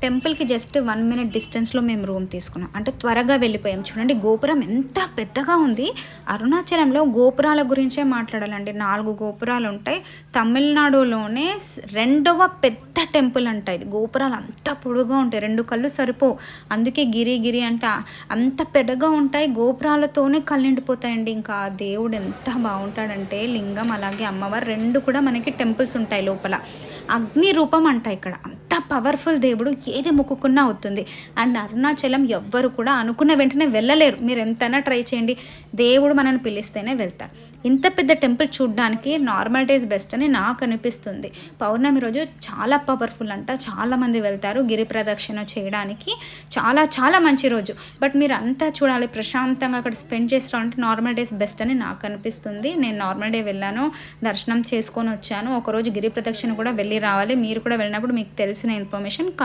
టెంపుల్‌కి just 1 minute డిస్టెన్స్‌లో మేము రూమ్ తీసుకున్నాం. అంటే త్వరగా వెళ్ళిపోయాం. చూడండి గోపురం ఎంత పెద్దగా ఉంది. అరుణాచలంలో గోపురాల గురించే మాట్లాడాలండి. 4 గోపురాలుంటాయి. తమిళనాడులోనే రెండవ పెద్ద టెంపుల్ అంట ఇది. గోపురాలు అంత పొడుగ్గా ఉంటాయి. 2 కళ్ళు సరిపోవు. అందుకే గిరి అంటే అంత పెద్దగా ఉంటాయి. గోపురాలతోనే కళ్ళు నిండిపోతాయండి. ఇంకా ఆ దేవుడు ఎంత బావుంటాడంటే లింగం అలాగే అమ్మవారు 2 కూడా మనకి టెంపుల్స్ ఉంటాయి లోపల. అగ్ని రూపం అంట ఇక్కడ. అంత పవర్ఫుల్ దేవుడు, ఏది మొక్కుకున్నా అవుతుంది. అండ్ అరుణాచలం ఎవ్వరు కూడా అనుకున్న వెంటనే వెళ్ళలేరు. మీరు ఎంతైనా ట్రై చేయండి, దేవుడు మనల్ని పిలిస్తేనే వెళ్తారు. ఇంత పెద్ద టెంపుల్ చూడడానికి నార్మల్ డేస్ బెస్ట్ అని నాకు అనిపిస్తుంది. పౌర్ణమి రోజు చాలా పవర్ఫుల్ అంట. చాలామంది వెళ్తారు గిరి ప్రదక్షిణ చేయడానికి. చాలా చాలా మంచి రోజు. బట్ మీరు అంతా చూడాలి, ప్రశాంతంగా అక్కడ స్పెండ్ చేస్తారంటే నార్మల్ డేస్ బెస్ట్ అని నాకు అనిపిస్తుంది. నేను నార్మల్ డే వెళ్ళాను, దర్శనం చేసుకొని వచ్చాను. ఒకరోజు గిరి ప్రదక్షిణ కూడా వెళ్ళి రావాలి. మీరు కూడా వెళ్ళినప్పుడు మీకు తెలిసిన ఇన్ఫర్మేషన్